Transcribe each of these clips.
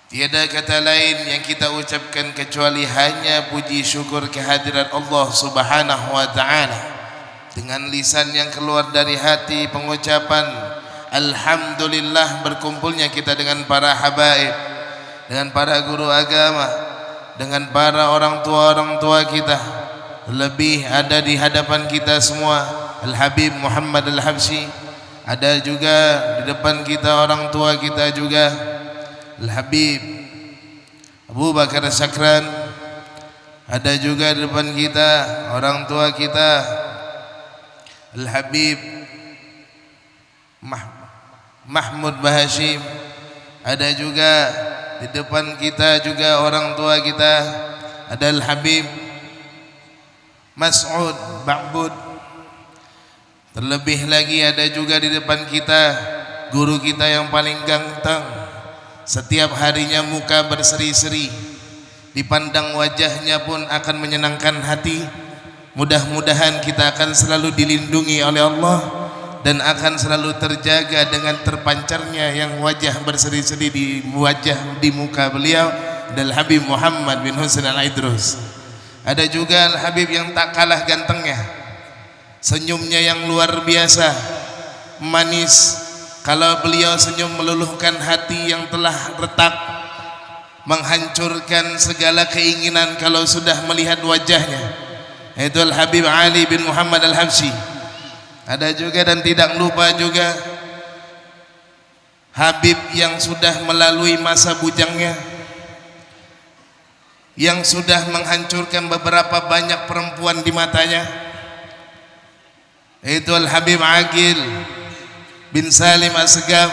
Tiada kata lain yang kita ucapkan kecuali hanya puji syukur kehadiran Allah Subhanahu wa taala. Dengan lisan yang keluar dari hati pengucapan alhamdulillah, berkumpulnya kita dengan para habaib, dengan para guru agama, dengan para orang tua kita. Lebih ada di hadapan kita semua Al-Habib Muhammad Al-Habsyi, ada juga di depan kita orang tua kita juga Al-Habib Abu Bakar Syakran, ada juga di depan kita orang tua kita Al-Habib Mahmud Bahashim, ada juga di depan kita juga orang tua kita ada Al-Habib Mas'ud Ba'bud. Terlebih lagi ada juga di depan kita guru kita yang paling ganteng, setiap harinya muka berseri-seri, dipandang wajahnya pun akan menyenangkan hati. Mudah-mudahan kita akan selalu dilindungi oleh Allah dan akan selalu terjaga dengan terpancarnya yang wajah berseri-seri di muka beliau, Al-Habib Muhammad bin Husain Al-Idrus. Ada juga Al-Habib yang tak kalah gantengnya, senyumnya yang luar biasa manis. Kalau beliau senyum meluluhkan hati yang telah retak, menghancurkan segala keinginan kalau sudah melihat wajahnya, yaitu Al-Habib Ali bin Muhammad Al-Habsyi. Ada juga dan tidak lupa juga Habib yang sudah melalui masa bujangnya, yang sudah menghancurkan beberapa banyak perempuan di matanya, yaitu Al-Habib Aqil bin Salim As-Segaf.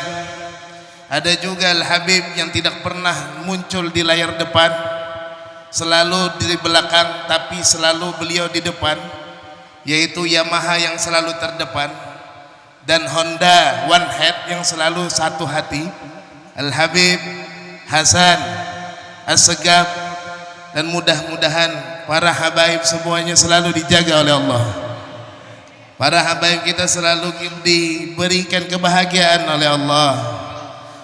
Ada juga Al-Habib yang tidak pernah muncul di layar depan, selalu di belakang tapi selalu beliau di depan, yaitu Yamaha yang selalu terdepan dan Honda One Head yang selalu satu hati, Al-Habib Hasan As-Segaf. Dan mudah-mudahan para habaib semuanya selalu dijaga oleh Allah. Para habaib kita selalu diberikan kebahagiaan oleh Allah.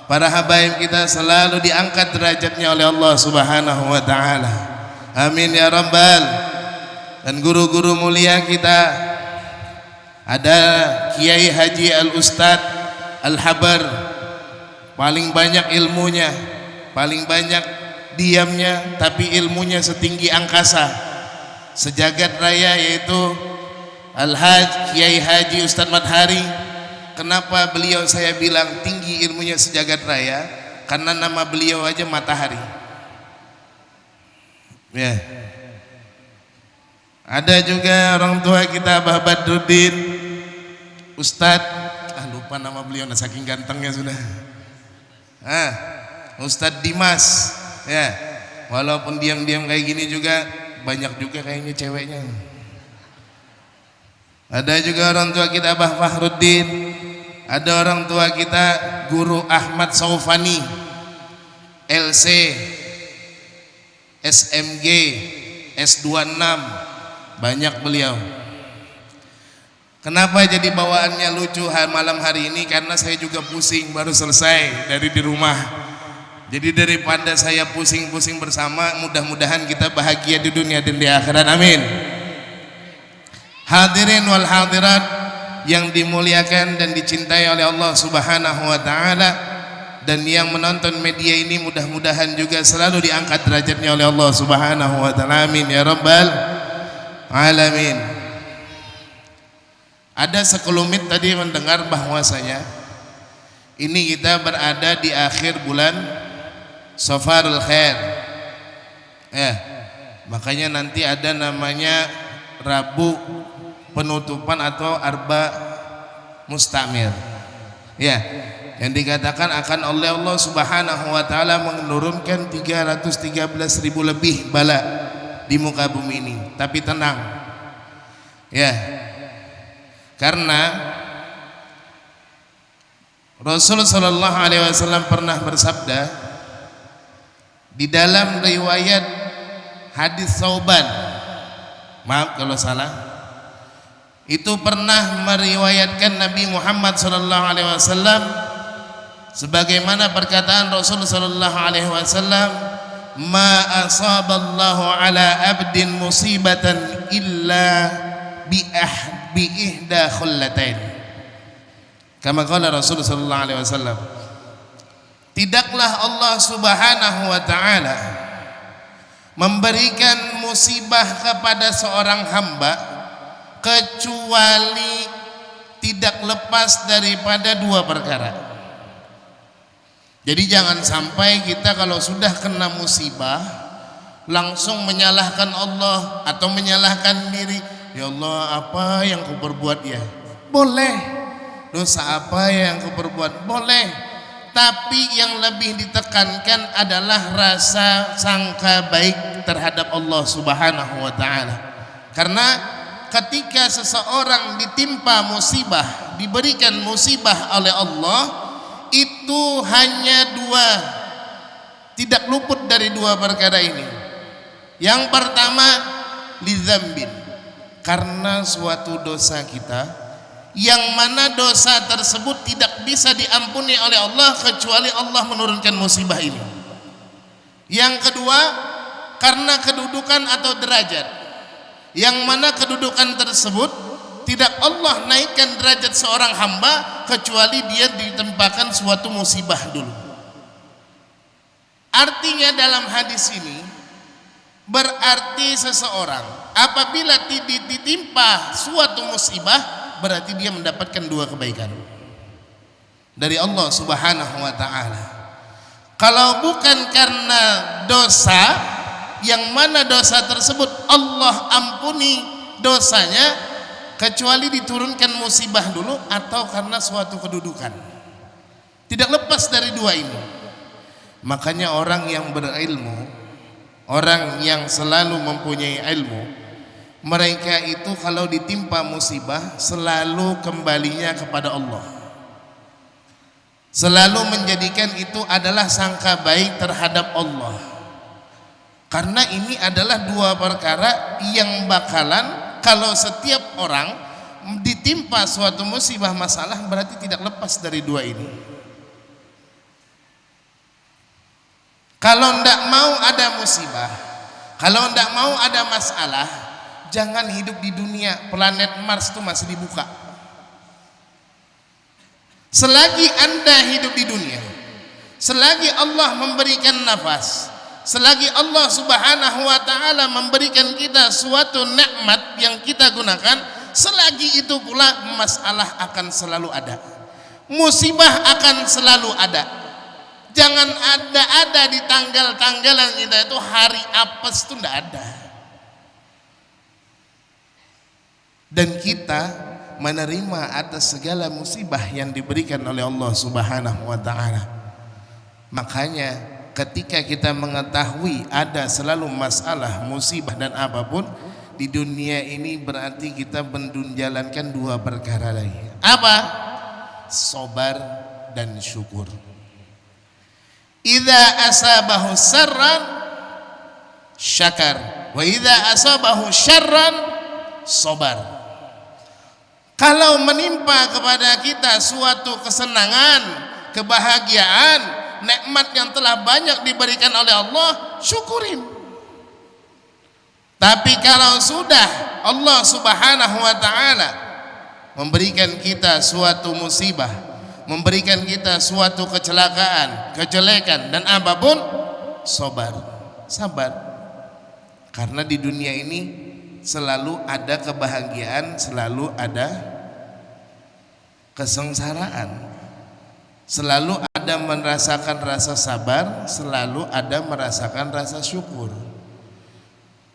Para habaib kita selalu diangkat derajatnya oleh Allah Subhanahu wa taala. Amin ya rabbal. Dan guru-guru mulia kita, ada Kiai Haji Al-Ustad Al-Habar, paling banyak ilmunya, paling banyak diamnya, tapi ilmunya setinggi angkasa sejagat raya, yaitu Al-Haj Kiai Haji Ustadz Madhari. Kenapa beliau saya bilang tinggi ilmunya sejagat raya? Karena nama beliau aja matahari ya. Ada juga orang tua kita Abah Badruddin Ustadz, lupa nama beliau, saking gantengnya sudah, Ustadz Dimas ya. Walaupun diam-diam kayak gini juga banyak juga kayaknya ceweknya. Ada juga orang tua kita Abah Fahruddin, ada orang tua kita Guru Ahmad Saufani, LC, SMG, S26, banyak beliau. Kenapa jadi bawaannya lucu malam hari ini? Karena saya juga pusing, baru selesai dari di rumah. Jadi daripada saya pusing-pusing bersama, mudah-mudahan kita bahagia di dunia dan di akhirat. Amin. Hadirin wal hadirat yang dimuliakan dan dicintai oleh Allah Subhanahu wa taala, dan yang menonton media ini mudah-mudahan juga selalu diangkat derajatnya oleh Allah Subhanahu wa taala. Amin ya rabbal alamin. Ada sekelumit tadi mendengar bahwasanya ini kita berada di akhir bulan Safarul Khair ya, makanya nanti ada namanya Rabu penutupan atau Arba Mustamir ya, yang dikatakan akan oleh Allah Subhanahu wa taala menurunkan 313.000 lebih bala di muka bumi ini. Tapi tenang ya, karena Rasul sallallahu alaihi wasallam pernah bersabda di dalam riwayat hadis Sauban, maaf kalau salah, itu pernah meriwayatkan Nabi Muhammad sallallahu alaihi wasallam sebagaimana perkataan Rasul sallallahu alaihi wasallam, ma asaballahu ala abdin musibatan illa bi ihda khullatain, kama qala Rasul sallallahu alaihi wasallam, tidaklah Allah subhanahu wa ta'ala memberikan musibah kepada seorang hamba kecuali tidak lepas daripada dua perkara. Jadi jangan sampai kita kalau sudah kena musibah langsung menyalahkan Allah atau menyalahkan diri. Ya Allah, apa yang kuperbuat ya? Boleh. Dosa apa yang kuperbuat? Boleh. Tapi yang lebih ditekankan adalah rasa sangka baik terhadap Allah subhanahu wa ta'ala. Karena ketika seseorang ditimpa musibah, diberikan musibah oleh Allah, itu hanya dua, tidak luput dari dua perkara ini. Yang pertama, lidzambin, karena suatu dosa kita, yang mana dosa tersebut tidak bisa diampuni oleh Allah kecuali Allah menurunkan musibah ini. Yang kedua, karena kedudukan atau derajat, yang mana kedudukan tersebut tidak Allah naikkan derajat seorang hamba kecuali dia ditempakan suatu musibah dulu. Artinya dalam hadis ini berarti seseorang apabila ditimpa suatu musibah berarti dia mendapatkan dua kebaikan dari Allah subhanahu wa ta'ala. Kalau bukan karena dosa, yang mana dosa tersebut Allah ampuni dosanya kecuali diturunkan musibah dulu, atau karena suatu kedudukan, tidak lepas dari dua ini. Makanya orang yang berilmu, orang yang selalu mempunyai ilmu, mereka itu kalau ditimpa musibah selalu kembalinya kepada Allah, selalu menjadikan itu adalah sangka baik terhadap Allah. Karena ini adalah dua perkara yang bakalan, kalau setiap orang ditimpa suatu musibah masalah, berarti tidak lepas dari dua ini. Kalau tidak mau ada musibah, kalau tidak mau ada masalah, jangan hidup di dunia. Planet Mars itu masih dibuka. Selagi Anda hidup di dunia, selagi Allah memberikan nafas, selagi Allah subhanahu wa ta'ala memberikan kita suatu nikmat yang kita gunakan, selagi itu pula masalah akan selalu ada, musibah akan selalu ada. Jangan ada di tanggal-tanggalan kita itu hari apes, itu tidak ada. Dan kita menerima atas segala musibah yang diberikan oleh Allah subhanahu wa ta'ala. Makanya ketika kita mengetahui ada selalu masalah, musibah dan apapun di dunia ini, berarti kita menjalankan dua perkara lagi. Apa? Sabar dan syukur. Idza asabahu sarran syakar wa idza asabahu syarran sabar. Kalau menimpa kepada kita suatu kesenangan, kebahagiaan, nikmat yang telah banyak diberikan oleh Allah, syukurin. Tapi kalau sudah Allah subhanahu wa ta'ala memberikan kita suatu musibah, memberikan kita suatu kecelakaan, kejelekan dan apapun, sabar. Karena di dunia ini selalu ada kebahagiaan, selalu ada kesengsaraan, selalu ada merasakan rasa sabar, selalu ada merasakan rasa syukur.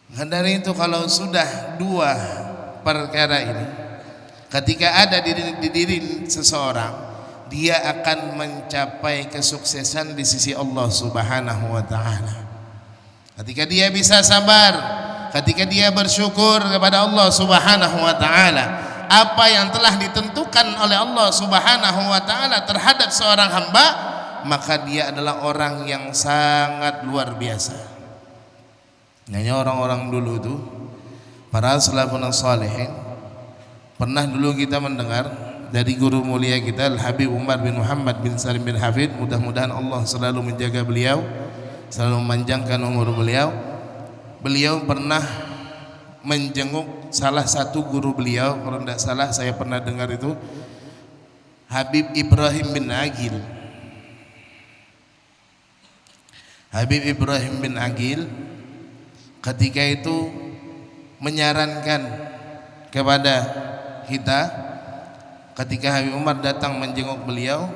Dari itu kalau sudah dua perkara ini ketika ada di diri seseorang, dia akan mencapai kesuksesan di sisi Allah subhanahu wa ta'ala. Ketika dia bisa sabar, ketika dia bersyukur kepada Allah subhanahu wa ta'ala, apa yang telah ditentukan oleh Allah subhanahu wa ta'ala terhadap seorang hamba, maka dia adalah orang yang sangat luar biasa. Hanya orang-orang dulu itu, para salafun salihin, pernah dulu kita mendengar dari guru mulia kita Al-Habib Umar bin Muhammad bin Salim bin Hafid. Mudah-mudahan Allah selalu menjaga beliau, selalu memanjangkan umur beliau. Beliau pernah menjenguk salah satu guru beliau, kalau tidak salah saya pernah dengar itu Habib Ibrahim bin Agil. Habib Ibrahim bin Agil ketika itu menyarankan kepada kita, ketika Habib Umar datang menjenguk beliau,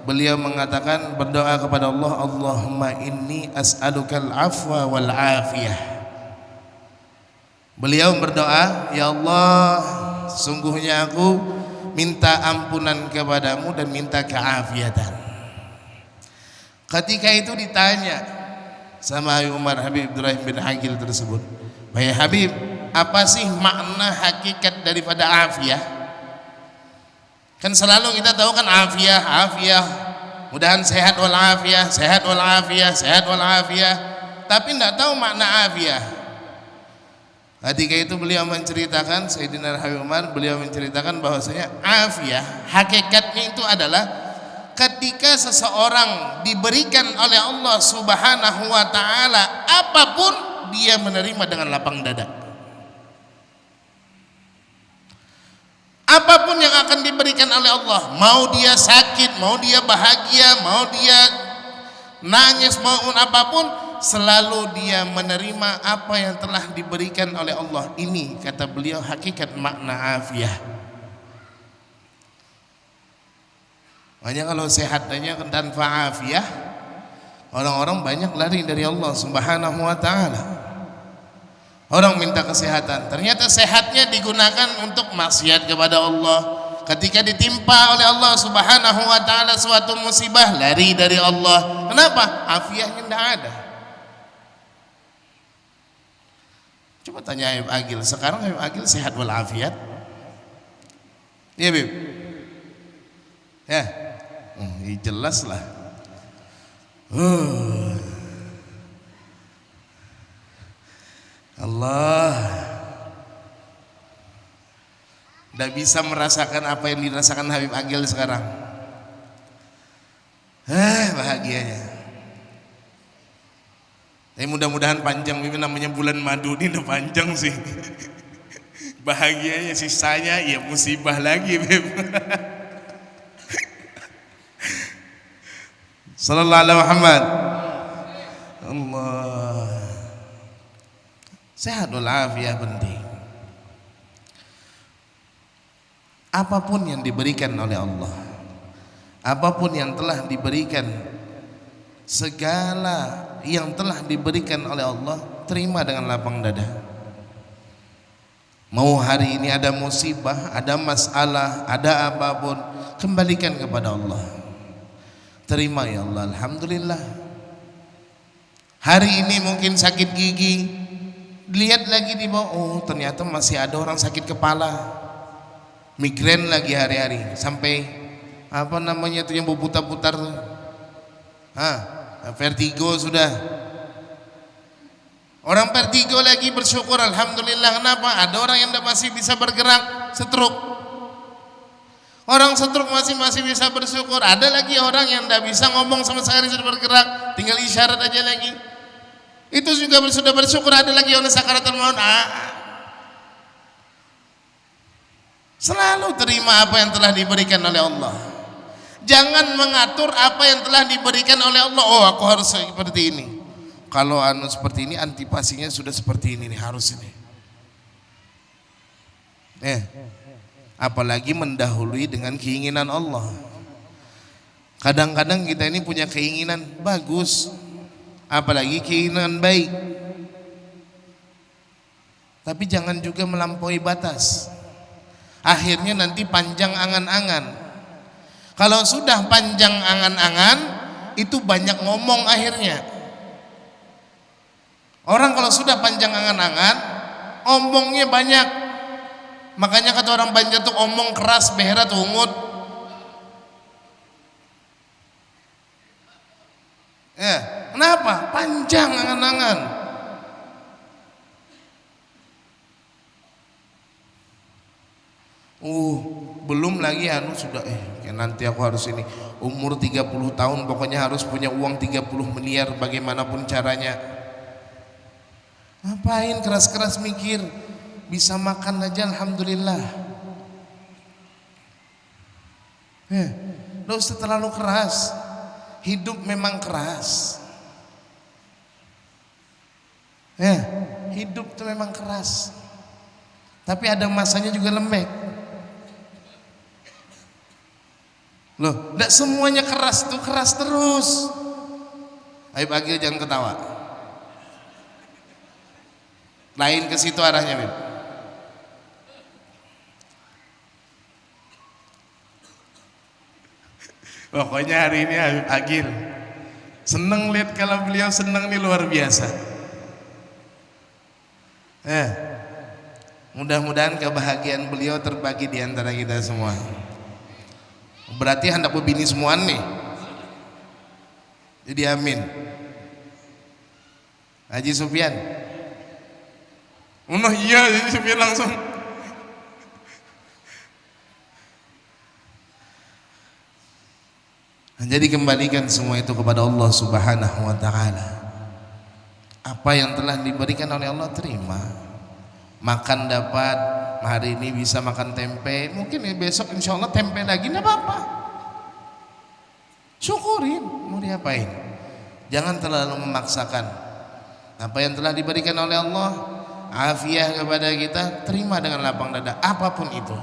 beliau mengatakan, berdoa kepada Allah, Allahumma inni as'alukal afwa wal afiyah. Beliau berdoa, ya Allah, sungguhnya aku minta ampunan kepadamu dan minta keafiatan. Ketika itu ditanya sama Habib Umar, Habib Ibrahim bin Agil tersebut, wahai Habib, apa sih makna hakikat daripada afiyah? Kan selalu kita tahu kan afiyah, afiyah, mudahan sehat wal afiyah, sehat wal afiyah, sehat wal afiyah, tapi tidak tahu makna afiyah. Ketika itu beliau menceritakan, Sayyidina Habib Umar, beliau menceritakan bahwasanya afiyah hakikatnya itu adalah ketika seseorang diberikan oleh Allah Subhanahu wa taala apapun, dia menerima dengan lapang dada. Apapun yang akan diberikan oleh Allah, mau dia sakit, mau dia bahagia, mau dia nangis, maupun apapun, selalu dia menerima apa yang telah diberikan oleh Allah. Ini kata beliau hakikat makna afiyah. Makanya kalau sehat aja tanpa afiyah, orang-orang banyak lari dari Allah Subhanahu wa taala. Orang minta kesehatan, ternyata sehatnya digunakan untuk maksiat kepada Allah. Ketika ditimpa oleh Allah Subhanahu wa taala suatu musibah, lari dari Allah. Kenapa? Afiyahnya tidak ada. Coba tanya Habib Agil, sekarang Habib Agil sehat walafiat? Iya, Bib? Ya, jelas lah. Allah tidak bisa merasakan apa yang dirasakan Habib Agil sekarang. Bahagianya. Tapi mudah-mudahan panjang, ini namanya bulan madu, ini udah panjang sih. Bahagianya, sisanya ya musibah lagi, Bib. Sallallahu alaihi Muhammad. Allah. Sehat walafiat penting. Apapun yang diberikan oleh Allah, apapun yang telah diberikan, segala yang telah diberikan oleh Allah, terima dengan lapang dada. Mau hari ini ada musibah, ada masalah, ada apapun, kembalikan kepada Allah. Terima ya Allah, alhamdulillah. Hari ini mungkin sakit gigi, lihat lagi di bawah, oh ternyata masih ada orang sakit kepala, migrain lagi hari-hari, sampai apa namanya itu yang berputar-putar, vertigo sudah. Orang vertigo lagi bersyukur, alhamdulillah. Kenapa? Ada orang yang masih bisa bergerak, stroke. Orang stroke masih bisa bersyukur. Ada lagi orang yang tidak bisa ngomong sama sekali, sudah bergerak, tinggal isyarat aja lagi. Itu juga sudah bersyukur. Ada lagi orang sakaratul maut. Selalu terima apa yang telah diberikan oleh Allah. Jangan mengatur apa yang telah diberikan oleh Allah. Oh, aku harus seperti ini. Kalau seperti ini, antipasinya sudah seperti ini nih, harus ini. Apalagi mendahului dengan keinginan Allah. Kadang-kadang kita ini punya keinginan bagus, apalagi keinginan baik, tapi jangan juga melampaui batas. Akhirnya nanti panjang angan-angan. Kalau sudah panjang angan-angan, itu banyak ngomong akhirnya. Orang kalau sudah panjang angan-angan, omongnya banyak. Makanya kata orang Banjar tuh, omong keras beherat ungut. Ya, kenapa? Panjang angan-angan. belum lagi anu sudah nanti aku harus ini umur 30 tahun pokoknya harus punya uang 30 miliar bagaimanapun caranya. Ngapain keras-keras mikir, bisa makan aja alhamdulillah. Nggak usah terlalu keras. Hidup memang keras. Hidup itu memang keras. Tapi ada masanya juga lembek. Loh, enggak semuanya keras tuh keras terus. Ayo Agil jangan ketawa. Lain ke situ arahnya, Bib. Pokoknya hari ini Habib Agil seneng lihat kalau beliau seneng nih luar biasa. Mudah-mudahan kebahagiaan beliau terbagi di antara kita semua. Berarti hendak bini semuaan nih. Jadi amin. Haji Sufyan. Oh iya, Haji Sufyan langsung. Jadi kembalikan semua itu kepada Allah Subhanahu wa taala. Apa yang telah diberikan oleh Allah terima. Makan dapat, hari ini bisa makan tempe, mungkin besok insya Allah tempe lagi, enggak apa-apa. Syukurin, mau diapain? Jangan terlalu memaksakan. Apa yang telah diberikan oleh Allah, afiah kepada kita, terima dengan lapang dada, apapun itu.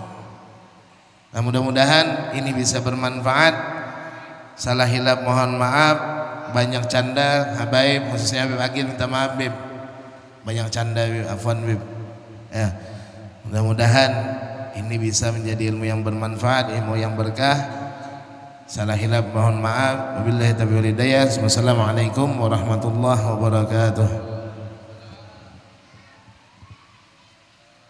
Nah, mudah-mudahan ini bisa bermanfaat. Salah hilap mohon maaf, banyak canda, Habaib, khususnya Habib Agil minta maaf, Bib. Banyak canda, Bib, afwan, Bib. Ya, mudah-mudahan ini bisa menjadi ilmu yang bermanfaat, ilmu yang berkah. Salah hilap mohon maaf. Wabillahi taufiq wal hidayah. Wassalamualaikum warahmatullahi wabarakatuh.